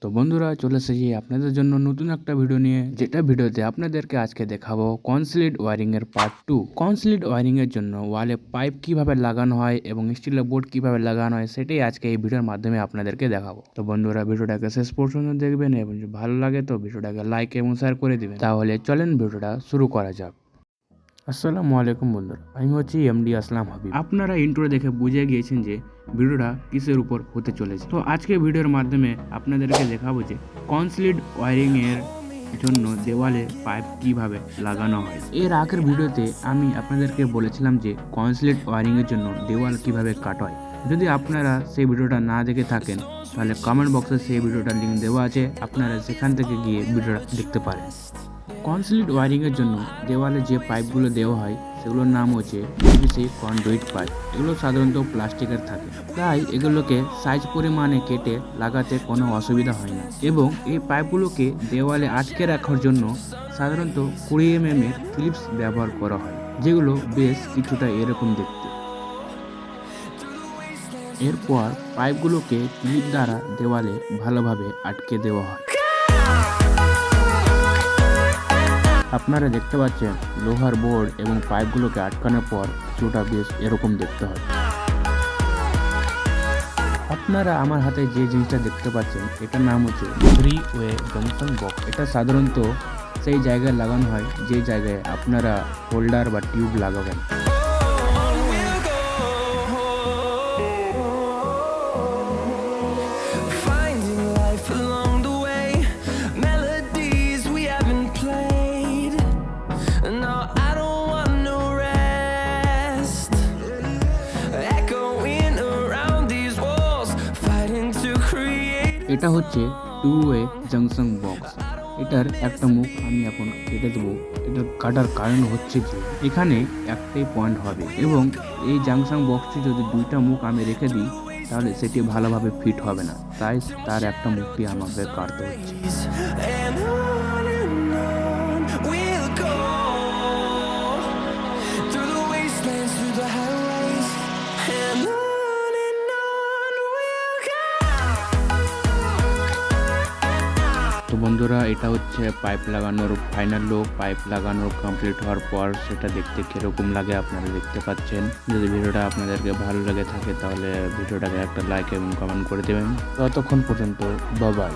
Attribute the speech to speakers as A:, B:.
A: তো বন্ধুরা চলে এসেছি আপনাদের জন্য নতুন একটা ভিডিও নিয়ে, যেটা ভিডিওতে আপনাদেরকে আজকে দেখাবো কনসিলিড ওয়ারিং এর পার্ট 2। কনসিলিড ওয়ারিং এর জন্য ওয়ালে পাইপ কিভাবে লাগানো হয় এবং স্টিলের বোর্ড কিভাবে লাগানো হয় সেটাই আজকে এই ভিডিওর মাধ্যমে আপনাদেরকে দেখাবো। তো বন্ধুরা ভিডিওটাকে শেষ পর্যন্ত দেখবেন এবং যদি ভালো লাগে তো ভিডিওটাকে লাইক এবং শেয়ার করে দিবেন। তাহলে চলেন ভিডিওটা শুরু করা যাক। আসসালামু আলাইকুম বন্ধুরা, আমি হচ্ছি এমডি আসলাম হাবিব। আপনারা ইন্ট্রো দেখে বুঝে গিয়েছেন যে ভিডিওটা কিসের উপর হতে চলেছে। তো আজকে ভিডিওর মাধ্যমে আপনাদেরকে দেখাবো যে কনসিলিড ওয়ারিং এর জন্য দেওয়ালে পাইপ কিভাবে লাগানো হয়। এর আগের ভিডিওতে আমি আপনাদেরকে বলেছিলাম যে কনসিলিড ওয়ারিং এর জন্য দেওয়াল কিভাবে কাটা হয়। যদি আপনারা সেই ভিডিওটা না দেখে থাকেন তাহলে কমেন্ট বক্সে সেই ভিডিওটার লিঙ্ক দেওয়া আছে, আপনারা সেখান থেকে গিয়ে ভিডিওটা দেখতে পারেন। কনসিলিড ওয়ারিংয়ের জন্য দেওয়ালে যে পাইপগুলো দেওয়া হয় সেগুলোর নাম হচ্ছে পিভিসি কন্ডুইট পাইপ। এগুলো সাধারণত প্লাস্টিকের থাকে, তাই এগুলোকে সাইজ পরিমাণে কেটে লাগাতে কোনো অসুবিধা হয় না। এবং এই পাইপগুলোকে দেওয়ালে আটকে রাখার জন্য সাধারণত 20 mm এর ফিলিপস ব্যবহার করা হয়, যেগুলো বেশ কিছুটা এরকম দেখতে। এরপর পাইপগুলোকে ক্লিপ দ্বারা দেওয়ালে ভালোভাবে আটকে দেওয়া হয়। আপনারা দেখতে পাচ্ছেন লোহার বোর্ড এবং পাইপগুলোকে আটকানোর পর কিছুটা বেশ এরকম দেখতে হয়। আপনারা আমার হাতে যে জিনিসটা দেখতে পাচ্ছেন এটার নাম হচ্ছে 3-ওয়ে জংশন বক্স। এটা সাধারণত সেই জায়গায় লাগানো হয় যে জায়গায় আপনারা হোল্ডার বা টিউব লাগাবেন। এটা হচ্ছে 2-ওয়ে জাংশন বক্স। এটার একটা মুখ আমি এখন কেটে দেবো। এটা কাটার কারণ হচ্ছে যে এখানে একটাই পয়েন্ট হবে এবং এই জাংশন বক্সটি যদি দুইটা মুখ আমি রেখে দিই তাহলে সেটি ভালোভাবে ফিট হবে না, তাই তার একটা মুখটি আমাকে কাটতে হচ্ছে। তো বন্ধুরা এটা হচ্ছে পাইপ লাগানোর ফাইনাল লুক। পাইপ লাগানোর কমপ্লিট হওয়ার পর সেটা দেখতে কিরকম লাগে আপনারা দেখতে পাচ্ছেন। যদি ভিডিওটা আপনাদেরকে ভালো লেগে থাকে তাহলে ভিডিওটাকে একটা লাইক এবং কমেন্ট করে দেবেন। ততক্ষণ পর্যন্ত বাই বাই।